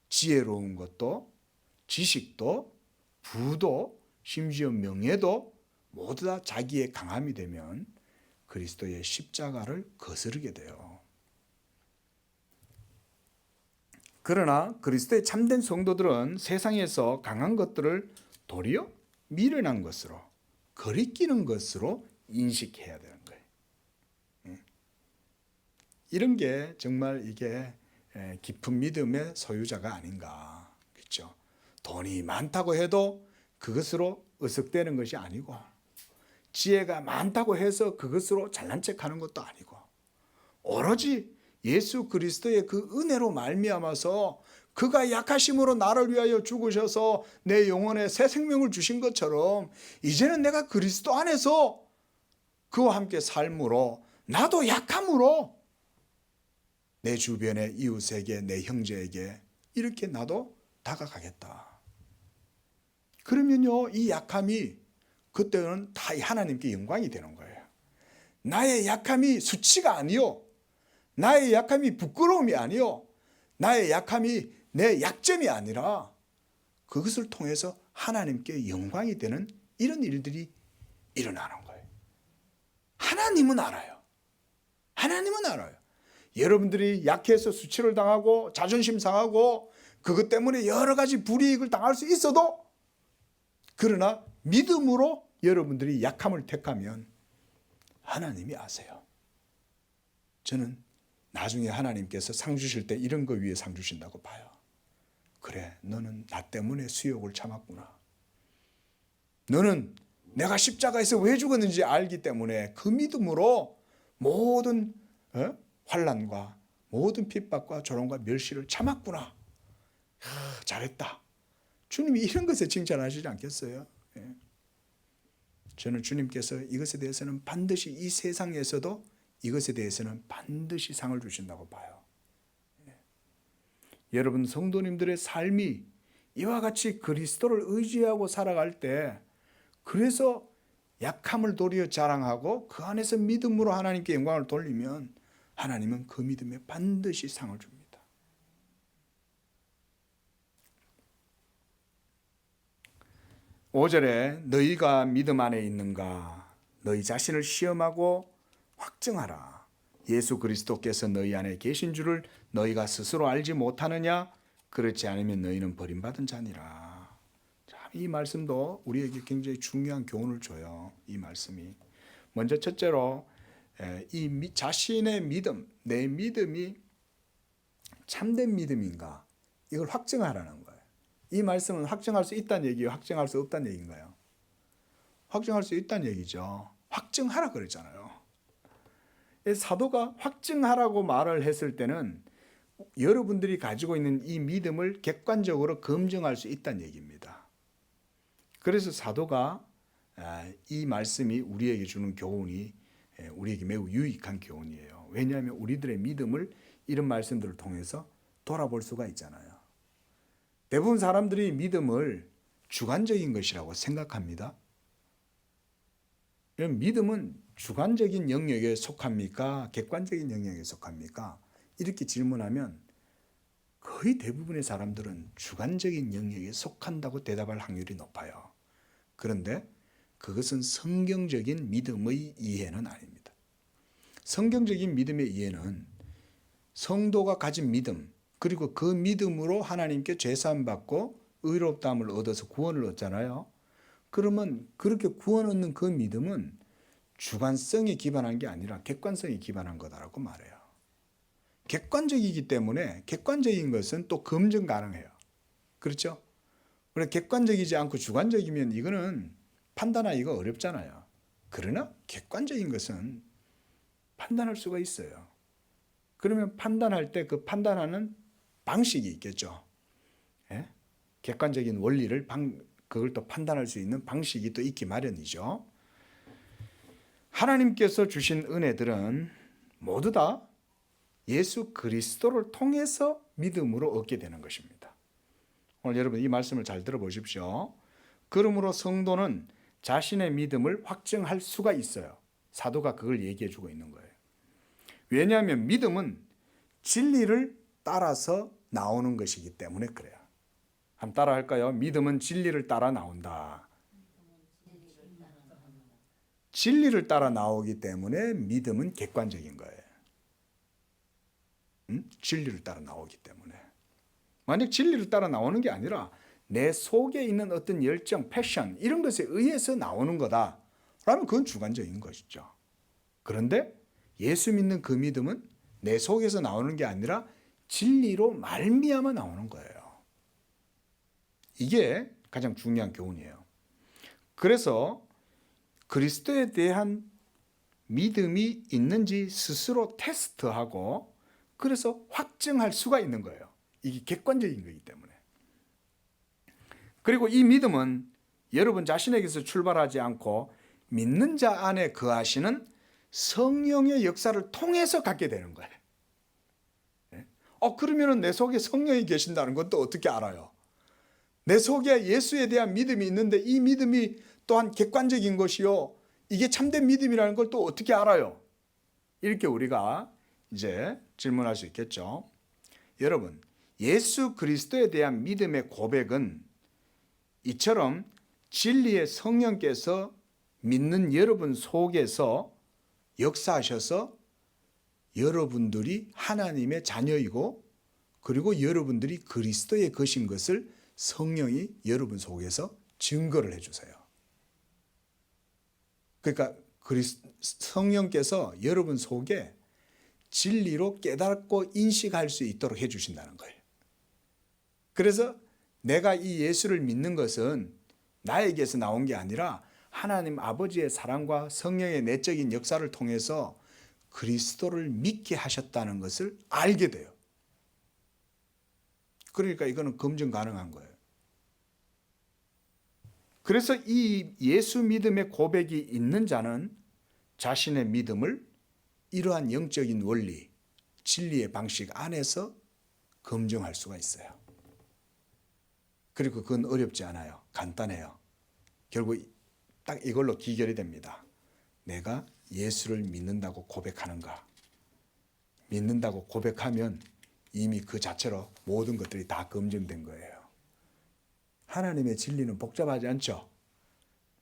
지혜로운 것도 지식도 부도 심지어 명예도 모두 다 자기의 강함이 되면 그리스도의 십자가를 거스르게 돼요. 그러나 그리스도의 참된 성도들은 세상에서 강한 것들을 도리어 미련한 것으로 거리끼는 것으로 인식해야 되는 거예요. 이런 게 정말 이게 깊은 믿음의 소유자가 아닌가. 그렇죠? 돈이 많다고 해도 그것으로 으쓱대는 것이 아니고 지혜가 많다고 해서 그것으로 잘난 척하는 것도 아니고 오로지 예수 그리스도의 그 은혜로 말미암아서 그가 약하심으로 나를 위하여 죽으셔서 내 영혼에 새 생명을 주신 것처럼 이제는 내가 그리스도 안에서 그와 함께 삶으로 나도 약함으로 내 주변의 이웃에게 내 형제에게 이렇게 나도 다가가겠다. 그러면요, 이 약함이 그때는 다 하나님께 영광이 되는 거예요. 나의 약함이 수치가 아니요, 나의 약함이 부끄러움이 아니요, 나의 약함이 내 약점이 아니라 그것을 통해서 하나님께 영광이 되는 이런 일들이 일어나는 거예요. 하나님은 알아요. 하나님은 알아요. 여러분들이 약해서 수치를 당하고 자존심 상하고 그것 때문에 여러 가지 불이익을 당할 수 있어도 그러나 믿음으로 여러분들이 약함을 택하면 하나님이 아세요. 저는 나중에 하나님께서 상 주실 때 이런 거 위에 상 주신다고 봐요. 그래, 너는 나 때문에 수욕을 참았구나. 너는 내가 십자가에서 왜 죽었는지 알기 때문에 그 믿음으로 모든 환난과 모든 핍박과 조롱과 멸시를 참았구나. 잘했다. 주님이 이런 것에 칭찬하시지 않겠어요? 저는 주님께서 이것에 대해서는 반드시 이 세상에서도 이것에 대해서는 반드시 상을 주신다고 봐요. 여러분 성도님들의 삶이 이와 같이 그리스도를 의지하고 살아갈 때 그래서 약함을 도리어 자랑하고 그 안에서 믿음으로 하나님께 영광을 돌리면 하나님은 그 믿음에 반드시 상을 줍니다. 5절에 너희가 믿음 안에 있는가? 너희 자신을 시험하고 확증하라. 예수 그리스도께서 너희 안에 계신 줄을 너희가 스스로 알지 못하느냐? 그렇지 않으면 너희는 버림받은 자니라. 참, 이 말씀도 우리에게 굉장히 중요한 교훈을 줘요. 이 말씀이. 먼저 첫째로 이 자신의 믿음, 내 믿음이 참된 믿음인가? 이걸 확증하라는 거예요. 이 말씀은 확증할 수 있다는 얘기예요? 확증할 수 없다는 얘기인가요? 확증할 수 있다는 얘기죠. 확증하라 그랬잖아요. 사도가 확증하라고 말을 했을 때는 여러분들이 가지고 있는 이 믿음을 객관적으로 검증할 수 있다는 얘기입니다. 그래서 사도가 이 말씀이 우리에게 주는 교훈이 우리에게 매우 유익한 교훈이에요. 왜냐하면 우리들의 믿음을 이런 말씀들을 통해서 돌아볼 수가 있잖아요. 대부분 사람들이 믿음을 주관적인 것이라고 생각합니다. 믿음은 주관적인 영역에 속합니까? 객관적인 영역에 속합니까? 이렇게 질문하면 거의 대부분의 사람들은 주관적인 영역에 속한다고 대답할 확률이 높아요. 그런데 그것은 성경적인 믿음의 이해는 아닙니다. 성경적인 믿음의 이해는 성도가 가진 믿음, 그리고 그 믿음으로 하나님께 죄사함 받고 의롭다함을 얻어서 구원을 얻잖아요. 그러면 그렇게 구원 얻는 그 믿음은 주관성에 기반한 게 아니라 객관성에 기반한 거다라고 말해요. 객관적이기 때문에 객관적인 것은 또 검증 가능해요. 그렇죠? 그래 객관적이지 않고 주관적이면 이거는 판단하기가 어렵잖아요. 그러나 객관적인 것은 판단할 수가 있어요. 그러면 판단할 때 그 판단하는 방식이 있겠죠. 예? 객관적인 원리를 그걸 또 판단할 수 있는 방식이 또 있기 마련이죠. 하나님께서 주신 은혜들은 모두 다 예수 그리스도를 통해서 믿음으로 얻게 되는 것입니다. 오늘 여러분 이 말씀을 잘 들어보십시오. 그러므로 성도는 자신의 믿음을 확증할 수가 있어요. 사도가 그걸 얘기해 주고 있는 거예요. 왜냐하면 믿음은 진리를 따라서 나오는 것이기 때문에 그래요. 한번 따라 할까요? 믿음은 진리를 따라 나온다. 진리를 따라 나오기 때문에 믿음은 객관적인 거예요. 진리를 따라 나오기 때문에. 만약 진리를 따라 나오는 게 아니라 내 속에 있는 어떤 열정, 패션 이런 것에 의해서 나오는 거다. 라면 그건 주관적인 것이죠. 그런데 예수 믿는 그 믿음은 내 속에서 나오는 게 아니라 진리로 말미암아 나오는 거예요. 이게 가장 중요한 교훈이에요. 그래서 그리스도에 대한 믿음이 있는지 스스로 테스트하고 그래서 확증할 수가 있는 거예요. 이게 객관적인 거기 때문에. 그리고 이 믿음은 여러분 자신에게서 출발하지 않고 믿는 자 안에 거하시는 성령의 역사를 통해서 갖게 되는 거예요. 그러면 내 속에 성령이 계신다는 것도 어떻게 알아요? 내 속에 예수에 대한 믿음이 있는데 이 믿음이 또한 객관적인 것이요. 이게 참된 믿음이라는 걸 또 어떻게 알아요? 이렇게 우리가 이제 질문할 수 있겠죠. 여러분, 예수 그리스도에 대한 믿음의 고백은 이처럼 진리의 성령께서 믿는 여러분 속에서 역사하셔서 여러분들이 하나님의 자녀이고 그리고 여러분들이 그리스도의 것인 것을 성령이 여러분 속에서 증거를 해주세요. 그러니까 성령께서 여러분 속에 진리로 깨닫고 인식할 수 있도록 해주신다는 거예요. 그래서 내가 이 예수를 믿는 것은 나에게서 나온 게 아니라 하나님 아버지의 사랑과 성령의 내적인 역사를 통해서 그리스도를 믿게 하셨다는 것을 알게 돼요. 그러니까 이거는 검증 가능한 거예요. 그래서 이 예수 믿음의 고백이 있는 자는 자신의 믿음을 이러한 영적인 원리, 진리의 방식 안에서 검증할 수가 있어요. 그리고 그건 어렵지 않아요. 간단해요. 결국 딱 이걸로 기결이 됩니다. 내가 예수를 믿는다고 고백하는가? 믿는다고 고백하면 이미 그 자체로 모든 것들이 다 검증된 거예요. 하나님의 진리는 복잡하지 않죠?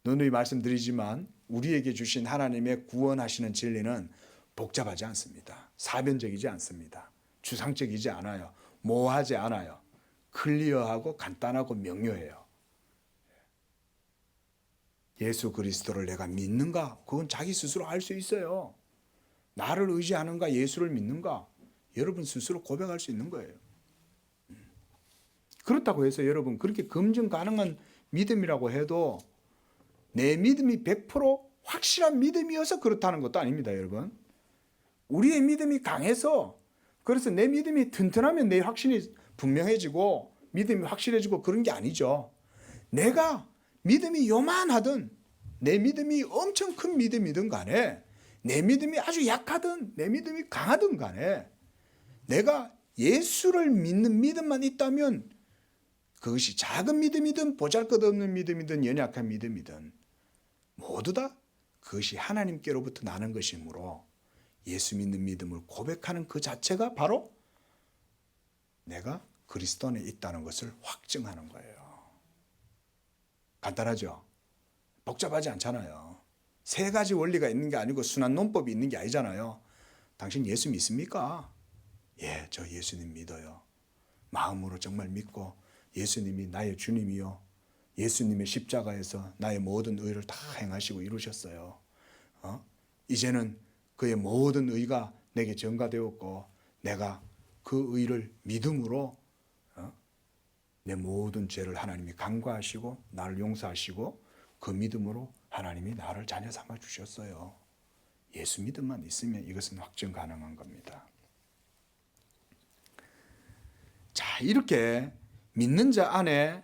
누누이 말씀드리지만 우리에게 주신 하나님의 구원하시는 진리는 복잡하지 않습니다. 사변적이지 않습니다. 추상적이지 않아요. 모호하지 않아요. 클리어하고 간단하고 명료해요. 예수 그리스도를 내가 믿는가? 그건 자기 스스로 알 수 있어요. 나를 의지하는가? 예수를 믿는가? 여러분 스스로 고백할 수 있는 거예요. 그렇다고 해서 여러분 그렇게 검증 가능한 믿음이라고 해도 내 믿음이 100% 확실한 믿음이어서 그렇다는 것도 아닙니다, 여러분. 우리의 믿음이 강해서, 그래서 내 믿음이 튼튼하면 내 확신이 분명해지고 믿음이 확실해지고 그런 게 아니죠. 내가 믿음이 요만하든 내 믿음이 엄청 큰 믿음이든 간에 내 믿음이 아주 약하든 내 믿음이 강하든 간에 내가 예수를 믿는 믿음만 있다면 그것이 작은 믿음이든 보잘것없는 믿음이든 연약한 믿음이든 모두 다 그것이 하나님께로부터 나는 것이므로 예수 믿는 믿음을 고백하는 그 자체가 바로 내가 그리스도 안에 있다는 것을 확증하는 거예요. 간단하죠? 복잡하지 않잖아요. 세 가지 원리가 있는 게 아니고 순환 논법이 있는 게 아니잖아요. 당신 예수 믿습니까? 예, 저 예수님 믿어요. 마음으로 정말 믿고 예수님이 나의 주님이요. 예수님의 십자가에서 나의 모든 의를 다 행하시고 이루셨어요. 이제는 그의 모든 의가 내게 전가되었고 내가 그 의를 믿음으로 내 모든 죄를 하나님이 간과하시고 나를 용서하시고 그 믿음으로 하나님이 나를 자녀 삼아 주셨어요. 예수 믿음만 있으면 이것은 확증 가능한 겁니다. 자, 이렇게 믿는 자 안에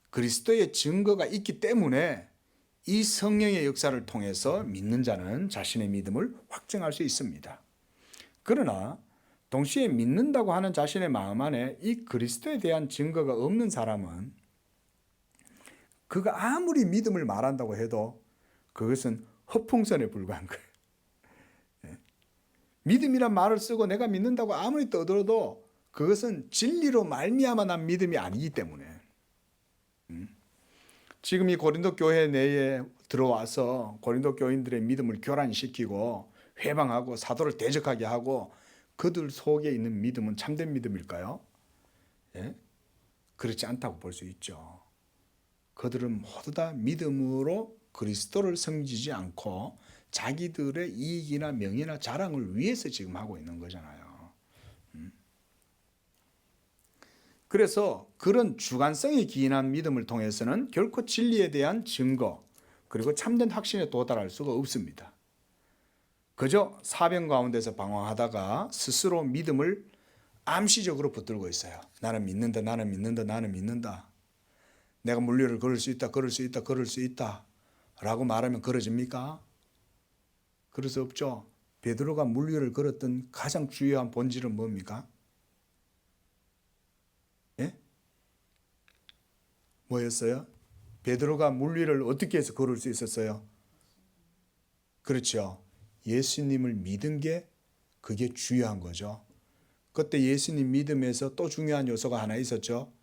그리스도의 증거가 있기 때문에 이 성령의 역사를 통해서 믿는 자는 자신의 믿음을 확증할 수 있습니다. 그러나 동시에 믿는다고 하는 자신의 마음 안에 이 그리스도에 대한 증거가 없는 사람은 그가 아무리 믿음을 말한다고 해도 그것은 허풍선에 불과한 거예요. 믿음이란 말을 쓰고 내가 믿는다고 아무리 떠들어도 그것은 진리로 말미암아 난 믿음이 아니기 때문에 지금 이 고린도 교회 내에 들어와서 고린도 교인들의 믿음을 교란시키고 회방하고 사도를 대적하게 하고 그들 속에 있는 믿음은 참된 믿음일까요? 예? 그렇지 않다고 볼 수 있죠. 그들은 모두 다 믿음으로 그리스도를 섬기지 않고 자기들의 이익이나 명예나 자랑을 위해서 지금 하고 있는 거잖아요. 그래서 그런 주관성에 기인한 믿음을 통해서는 결코 진리에 대한 증거 그리고 참된 확신에 도달할 수가 없습니다. 그저 사변 가운데서 방황하다가 스스로 믿음을 암시적으로 붙들고 있어요. 나는 믿는다, 나는 믿는다, 나는 믿는다. 내가 물류를 걸을 수 있다, 걸을 수 있다, 걸을 수 있다 라고 말하면 걸어집니까? 그럴 수 없죠. 베드로가 물류를 걸었던 가장 주요한 본질은 뭡니까? 예? 뭐였어요? 베드로가 물류를 어떻게 해서 걸을 수 있었어요? 그렇죠. 예수님을 믿은 게 그게 중요한 거죠. 그때 예수님 믿음에서 또 중요한 요소가 하나 있었죠.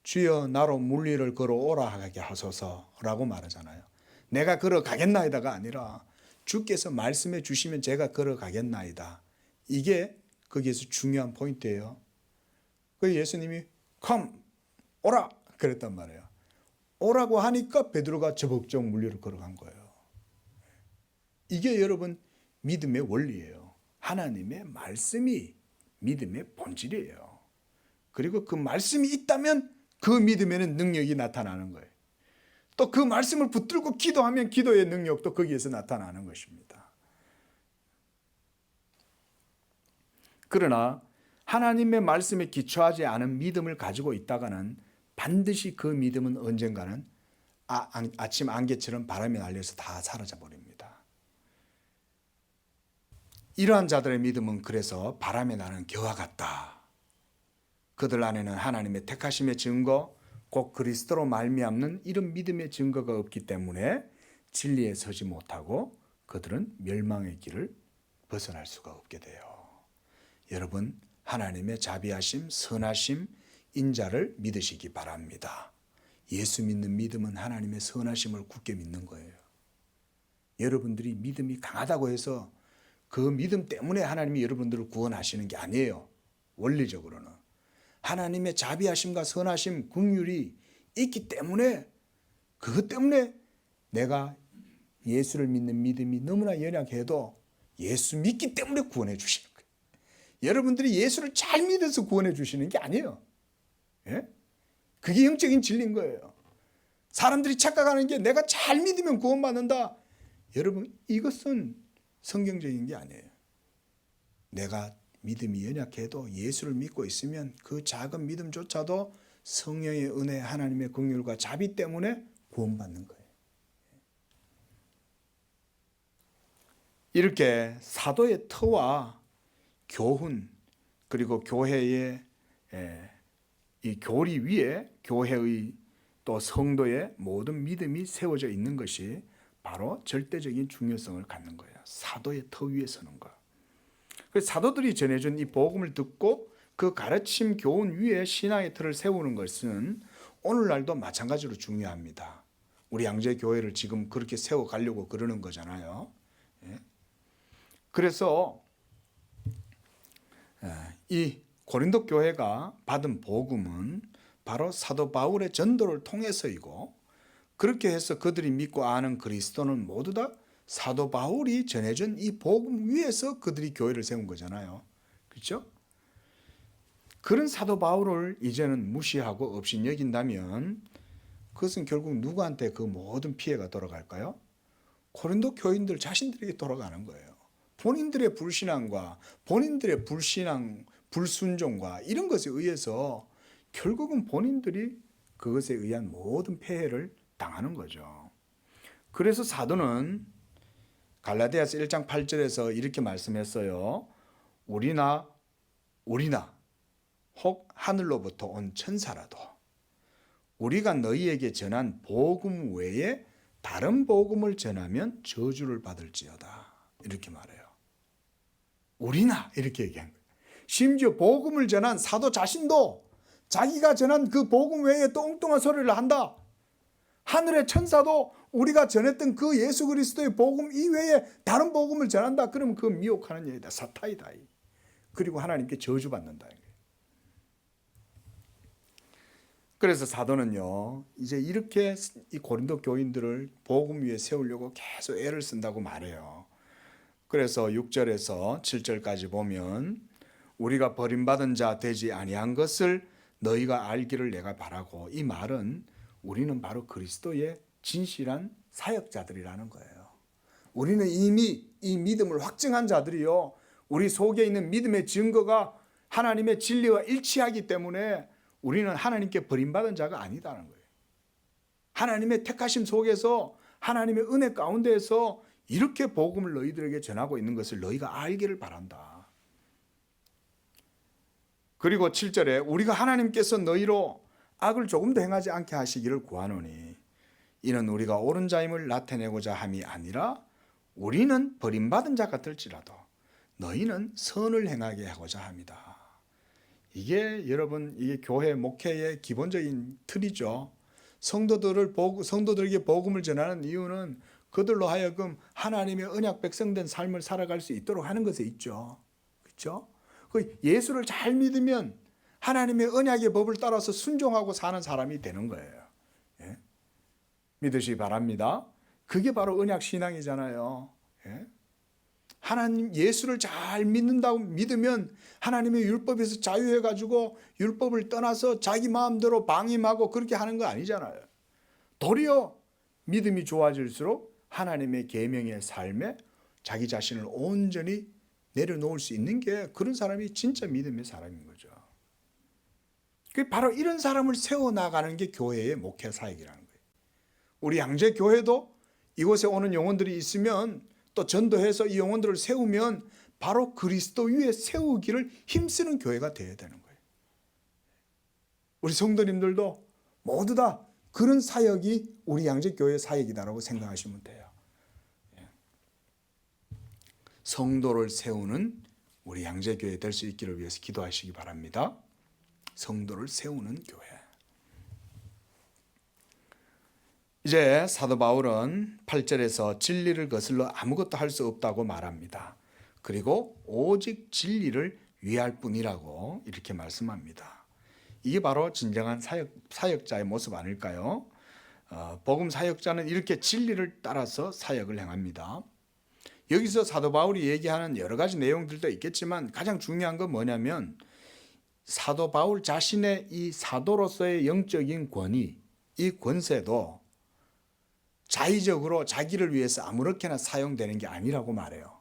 주여 나로 물리를 걸어오라 하게 하소서라고 말하잖아요. 내가 걸어가겠나이다가 아니라 주께서 말씀해 주시면 제가 걸어가겠나이다. 이게 거기에서 중요한 포인트예요. 그 예수님이 come, 오라 그랬단 말이에요. 오라고 하니까 베드로가 저벅저벅 물리를 걸어간 거예요. 이게 여러분 믿음의 원리예요. 하나님의 말씀이 믿음의 본질이에요. 그리고 그 말씀이 있다면 그 믿음에는 능력이 나타나는 거예요. 또 그 말씀을 붙들고 기도하면 기도의 능력도 거기에서 나타나는 것입니다. 그러나 하나님의 말씀에 기초하지 않은 믿음을 가지고 있다가는 반드시 그 믿음은 언젠가는 아침 안개처럼 바람에 날려서 다 사라져 버립니다. 이러한 자들의 믿음은 그래서 바람에 나는 겨와 같다. 그들 안에는 하나님의 택하심의 증거, 곧 그리스도로 말미암는 이런 믿음의 증거가 없기 때문에 진리에 서지 못하고 그들은 멸망의 길을 벗어날 수가 없게 돼요. 여러분, 하나님의 자비하심, 선하심, 인자를 믿으시기 바랍니다. 예수 믿는 믿음은 하나님의 선하심을 굳게 믿는 거예요. 여러분들이 믿음이 강하다고 해서 그 믿음 때문에 하나님이 여러분들을 구원하시는 게 아니에요. 원리적으로는 하나님의 자비하심과 선하심, 긍휼이 있기 때문에, 그것 때문에 내가 예수를 믿는 믿음이 너무나 연약해도 예수 믿기 때문에 구원해 주시는 거예요. 여러분들이 예수를 잘 믿어서 구원해 주시는 게 아니에요. 예? 그게 영적인 진리인 거예요. 사람들이 착각하는 게 내가 잘 믿으면 구원받는다. 여러분, 이것은 성경적인 게 아니에요. 내가 믿음이 연약해도 예수를 믿고 있으면 그 작은 믿음조차도 성령의 은혜, 하나님의 긍휼과 자비 때문에 구원받는 거예요. 이렇게 사도의 터와 교훈, 그리고 교회의 이 교리 위에 교회의 또 성도의 모든 믿음이 세워져 있는 것이 바로 절대적인 중요성을 갖는 거예요. 사도의 터 위에 서는 거. 그래서 사도들이 전해준 이 복음을 듣고 그 가르침 교훈 위에 신앙의 틀을 세우는 것은 오늘날도 마찬가지로 중요합니다. 우리 양재교회를 지금 그렇게 세워가려고 그러는 거잖아요. 그래서 이 고린도 교회가 받은 복음은 바로 사도 바울의 전도를 통해서이고, 그렇게 해서 그들이 믿고 아는 그리스도는 모두 다 사도 바울이 전해준 이 복음 위에서 그들이 교회를 세운 거잖아요. 그렇죠? 그런 사도 바울을 이제는 무시하고 없인 여긴다면 그것은 결국 누구한테 그 모든 피해가 돌아갈까요? 고린도 교인들 자신들에게 돌아가는 거예요. 본인들의 불신앙과 본인들의 불순종과 이런 것에 의해서 결국은 본인들이 그것에 의한 모든 폐해를 당하는 거죠. 그래서 사도는 갈라디아서 1장 8절에서 이렇게 말씀했어요. 우리나 혹 하늘로부터 온 천사라도 우리가 너희에게 전한 복음 외에 다른 복음을 전하면 저주를 받을지어다. 이렇게 말해요. 우리나 이렇게 얘기한 거예요. 심지어 복음을 전한 사도 자신도 자기가 전한 그 복음 외에 또 엉뚱한 소리를 한다. 하늘의 천사도 우리가 전했던 그 예수 그리스도의 복음 이외에 다른 복음을 전한다. 그러면 그 미혹하는 얘기다. 사타이다. 그리고 하나님께 저주받는다. 그래서 사도는요, 이제 이렇게 이 고린도 교인들을 복음 위에 세우려고 계속 애를 쓴다고 말해요. 그래서 6절에서 7절까지 보면 우리가 버림받은 자 되지 아니한 것을 너희가 알기를 내가 바라고, 이 말은 우리는 바로 그리스도의 진실한 사역자들이라는 거예요. 우리는 이미 이 믿음을 확증한 자들이요, 우리 속에 있는 믿음의 증거가 하나님의 진리와 일치하기 때문에 우리는 하나님께 버림받은 자가 아니다는 거예요. 하나님의 택하심 속에서 하나님의 은혜 가운데에서 이렇게 복음을 너희들에게 전하고 있는 것을 너희가 알기를 바란다. 그리고 7절에 우리가 하나님께서 너희로 악을 조금도 행하지 않게 하시기를 구하노니 이는 우리가 옳은 자임을 나타내고자 함이 아니라 우리는 버림받은 자 같을지라도 너희는 선을 행하게 하고자 합니다. 이게 여러분, 이게 교회 목회의 기본적인 틀이죠. 성도들에게 복음을 전하는 이유는 그들로 하여금 하나님의 언약 백성된 삶을 살아갈 수 있도록 하는 것에 있죠. 그렇죠? 예수를 잘 믿으면 하나님의 언약의 법을 따라서 순종하고 사는 사람이 되는 거예요. 예? 믿으시기 바랍니다. 그게 바로 언약 신앙이잖아요. 예? 하나님 예수를 잘 믿으면 하나님의 율법에서 자유해가지고 율법을 떠나서 자기 마음대로 방임하고 그렇게 하는 거 아니잖아요. 도리어 믿음이 좋아질수록 하나님의 계명의 삶에 자기 자신을 온전히 내려놓을 수 있는 게, 그런 사람이 진짜 믿음의 사람인 거죠. 바로 이런 사람을 세워나가는 게 교회의 목회 사역이라는 거예요. 우리 양재교회도 이곳에 오는 영혼들이 있으면 또 전도해서 이 영혼들을 세우면 바로 그리스도 위에 세우기를 힘쓰는 교회가 되어야 되는 거예요. 우리 성도님들도 모두 다 그런 사역이 우리 양재교회의 사역이다라고 생각하시면 돼요. 성도를 세우는 우리 양재교회 될 수 있기를 위해서 기도하시기 바랍니다. 성도를 세우는 교회. 이제 사도 바울은 8절에서 진리를 거슬러 아무것도 할 수 없다고 말합니다. 그리고 오직 진리를 위할 뿐이라고 이렇게 말씀합니다. 이게 바로 진정한 사역자의 모습 아닐까요? 복음 사역자는 이렇게 진리를 따라서 사역을 행합니다. 여기서 사도 바울이 얘기하는 여러 가지 내용들도 있겠지만 가장 중요한 건 뭐냐면 사도 바울 자신의 이 사도로서의 영적인 권위, 이 권세도 자의적으로 자기를 위해서 아무렇게나 사용되는 게 아니라고 말해요.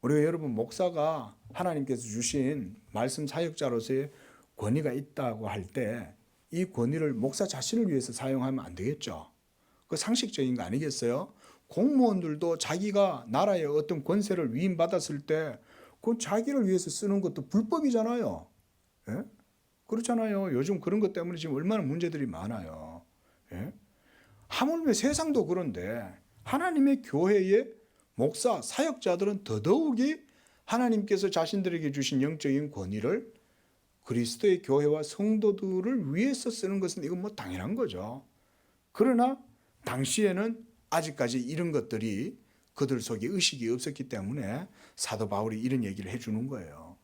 우리가 여러분 목사가 하나님께서 주신 말씀 사역자로서의 권위가 있다고 할 때 이 권위를 목사 자신을 위해서 사용하면 안 되겠죠. 그 상식적인 거 아니겠어요? 공무원들도 자기가 나라의 어떤 권세를 위임받았을 때 그건 자기를 위해서 쓰는 것도 불법이잖아요. 예? 그렇잖아요. 요즘 그런 것 때문에 지금 얼마나 문제들이 많아요. 예? 하물며 세상도 그런데 하나님의 교회의 목사, 사역자들은 더더욱이 하나님께서 자신들에게 주신 영적인 권위를 그리스도의 교회와 성도들을 위해서 쓰는 것은 이건 뭐 당연한 거죠. 그러나 당시에는 아직까지 이런 것들이 그들 속에 의식이 없었기 때문에 사도 바울이 이런 얘기를 해주는 거예요.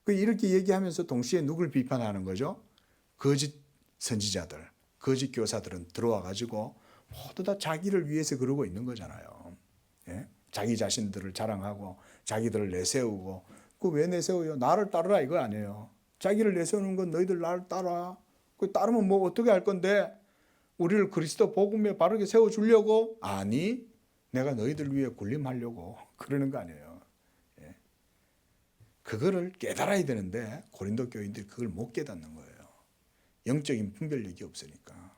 이렇게 얘기하면서 동시에 누굴 비판하는 거죠? 거짓 선지자들, 거짓 교사들은 들어와 가지고 모두 다 자기를 위해서 그러고 있는 거잖아요. 예? 자기 자신들을 자랑하고 자기들을 내세우고 그 왜 내세워요? 나를 따르라 이거 아니에요. 자기를 내세우는 건 너희들 나를 따라. 그 따르면 뭐 어떻게 할 건데? 우리를 그리스도 복음에 바르게 세워주려고? 아니, 내가 너희들 위해 군림하려고 그러는 거 아니에요. 예. 그거를 깨달아야 되는데 고린도 교인들이 그걸 못 깨닫는 거예요. 영적인 분별력이 없으니까.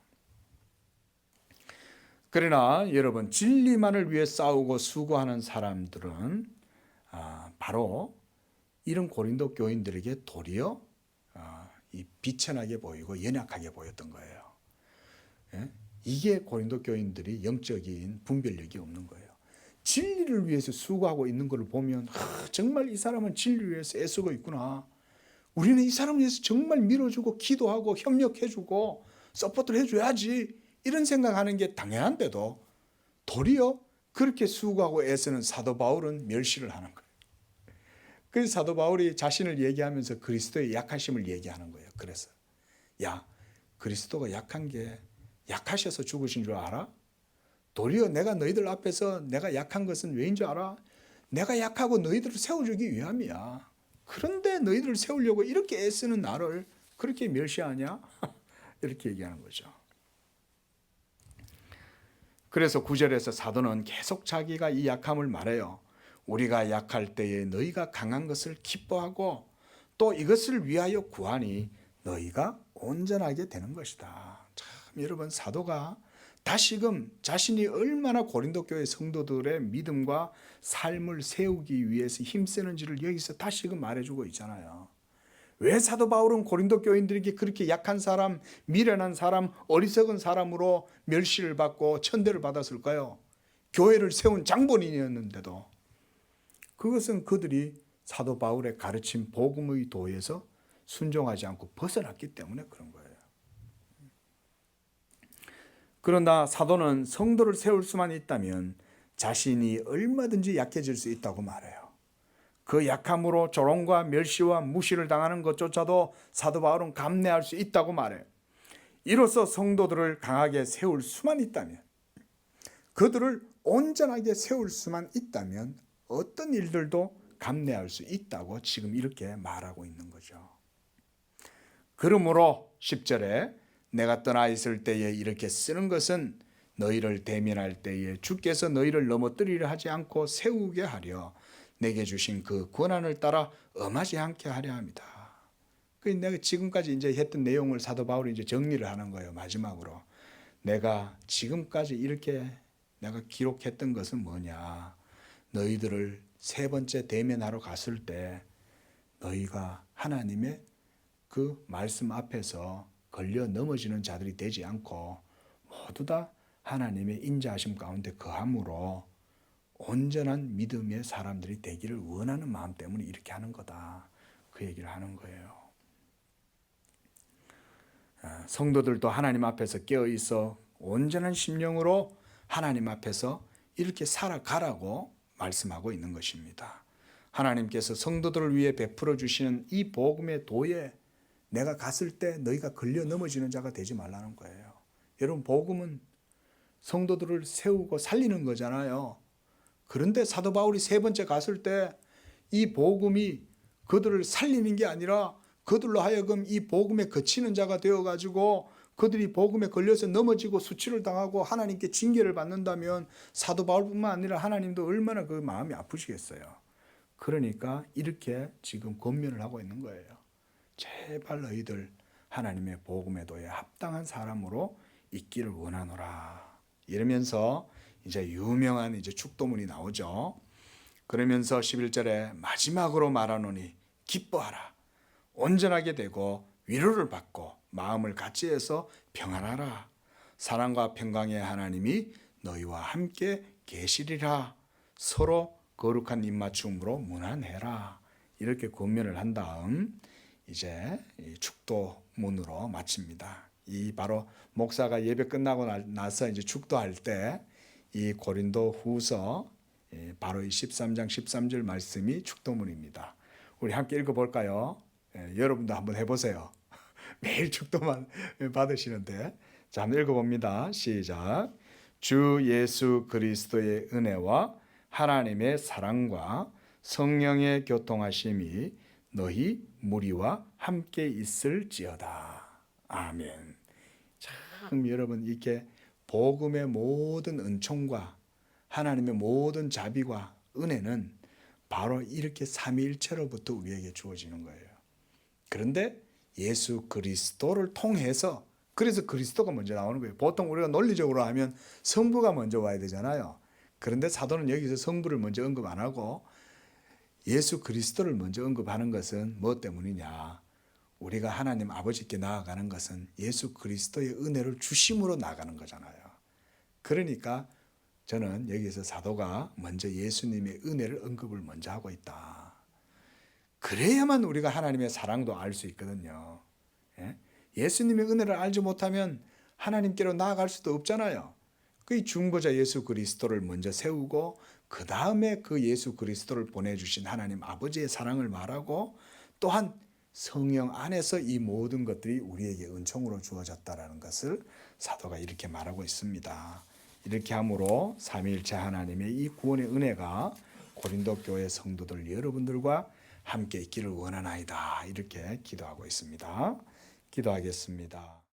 그러나 여러분 진리만을 위해 싸우고 수고하는 사람들은 바로 이런 고린도 교인들에게 도리어 이 비천하게 보이고 연약하게 보였던 거예요. 예? 이게 고린도 교인들이 영적인 분별력이 없는 거예요. 진리를 위해서 수고하고 있는 걸 보면 정말 이 사람은 진리를 위해서 애쓰고 있구나. 우리는 이 사람을 위해서 정말 밀어주고 기도하고 협력해주고 서포트를 해줘야지 이런 생각하는 게 당연한데도 도리어 그렇게 수고하고 애쓰는 사도 바울은 멸시를 하는 거예요. 그래서 사도 바울이 자신을 얘기하면서 그리스도의 약하심을 얘기하는 거예요. 그래서 야, 그리스도가 약한 게 약하셔서 죽으신 줄 알아? 도리어 내가 너희들 앞에서 내가 약한 것은 왜인 줄 알아? 내가 약하고 너희들을 세워주기 위함이야. 그런데 너희들을 세우려고 이렇게 애쓰는 나를 그렇게 멸시하냐? 이렇게 얘기하는 거죠. 그래서 9절에서 사도는 계속 자기가 이 약함을 말해요. 우리가 약할 때에 너희가 강한 것을 기뻐하고 또 이것을 위하여 구하니 너희가 온전하게 되는 것이다. 참 여러분 사도가 다시금 자신이 얼마나 고린도 교회 성도들의 믿음과 삶을 세우기 위해서 힘쓰는지를 여기서 다시금 말해주고 있잖아요. 왜 사도 바울은 고린도 교인들에게 그렇게 약한 사람, 미련한 사람, 어리석은 사람으로 멸시를 받고 천대를 받았을까요? 교회를 세운 장본인이었는데도 그것은 그들이 사도 바울의 가르침 복음의 도에서 순종하지 않고 벗어났기 때문에 그런 거예요. 그러나 사도는 성도를 세울 수만 있다면 자신이 얼마든지 약해질 수 있다고 말해요. 그 약함으로 조롱과 멸시와 무시를 당하는 것조차도 사도 바울은 감내할 수 있다고 말해요. 이로써 성도들을 강하게 세울 수만 있다면, 그들을 온전하게 세울 수만 있다면 어떤 일들도 감내할 수 있다고 지금 이렇게 말하고 있는 거죠. 그러므로 10절에 내가 떠나 있을 때에 이렇게 쓰는 것은 너희를 대면할 때에 주께서 너희를 넘어뜨리려 하지 않고 세우게 하려 내게 주신 그 권한을 따라 엄하지 않게 하려 합니다. 그 내가 지금까지 이제 했던 내용을 사도 바울이 이제 정리를 하는 거예요. 마지막으로 내가 지금까지 이렇게 내가 기록했던 것은 뭐냐? 너희들을 세 번째 대면하러 갔을 때 너희가 하나님의 그 말씀 앞에서 걸려 넘어지는 자들이 되지 않고 모두 다 하나님의 인자하심 가운데 거함으로 온전한 믿음의 사람들이 되기를 원하는 마음 때문에 이렇게 하는 거다. 그 얘기를 하는 거예요. 성도들도 하나님 앞에서 깨어있어 온전한 심령으로 하나님 앞에서 이렇게 살아가라고 말씀하고 있는 것입니다. 하나님께서 성도들을 위해 베풀어 주시는 이 복음의 도에 내가 갔을 때 너희가 걸려 넘어지는 자가 되지 말라는 거예요. 여러분, 복음은 성도들을 세우고 살리는 거잖아요. 그런데 사도 바울이 세 번째 갔을 때 이 복음이 그들을 살리는 게 아니라 그들로 하여금 이 복음에 그치는 자가 되어가지고 그들이 복음에 걸려서 넘어지고 수치를 당하고 하나님께 징계를 받는다면 사도 바울뿐만 아니라 하나님도 얼마나 그 마음이 아프시겠어요. 그러니까 이렇게 지금 권면을 하고 있는 거예요. 제발 너희들 하나님의 복음의 도에 합당한 사람으로 있기를 원하노라. 이러면서 이제 유명한 이제 축도문이 나오죠. 그러면서 11절에 마지막으로 말하노니 기뻐하라. 온전하게 되고 위로를 받고 마음을 같이 해서 평안하라. 사랑과 평강의 하나님이 너희와 함께 계시리라. 서로 거룩한 입맞춤으로 문안해라. 이렇게 권면을 한 다음 이제 축도문으로 마칩니다. 이 바로 목사가 예배 끝나고 나서 이제 축도할 때 이 고린도 후서 바로 이 13장 13절 말씀이 축도문입니다. 우리 함께 읽어볼까요? 여러분도 한번 해보세요. 매일 축도만 받으시는데. 자, 한번 읽어봅니다. 시작. 주 예수 그리스도의 은혜와 하나님의 사랑과 성령의 교통하심이 너희 무리와 함께 있을지어다. 아멘. 참 여러분, 이렇게 복음의 모든 은총과 하나님의 모든 자비와 은혜는 바로 이렇게 삼위일체로부터 우리에게 주어지는 거예요. 그런데 예수 그리스도를 통해서, 그래서 그리스도가 먼저 나오는 거예요. 보통 우리가 논리적으로 하면 성부가 먼저 와야 되잖아요. 그런데 사도는 여기서 성부를 먼저 언급 안 하고 예수 그리스도를 먼저 언급하는 것은 뭐 때문이냐? 우리가 하나님 아버지께 나아가는 것은 예수 그리스도의 은혜를 주심으로 나가는 거잖아요. 그러니까 저는 여기서 사도가 먼저 예수님의 은혜를 언급을 먼저 하고 있다. 그래야만 우리가 하나님의 사랑도 알 수 있거든요. 예수님의 은혜를 알지 못하면 하나님께로 나아갈 수도 없잖아요. 그 중보자 예수 그리스도를 먼저 세우고 그 다음에 그 예수 그리스도를 보내주신 하나님 아버지의 사랑을 말하고 또한 성령 안에서 이 모든 것들이 우리에게 은총으로 주어졌다라는 것을 사도가 이렇게 말하고 있습니다. 이렇게 함으로 삼위일체 하나님의 이 구원의 은혜가 고린도 교회 성도들 여러분들과 함께 있기를 원하나이다. 이렇게 기도하고 있습니다. 기도하겠습니다.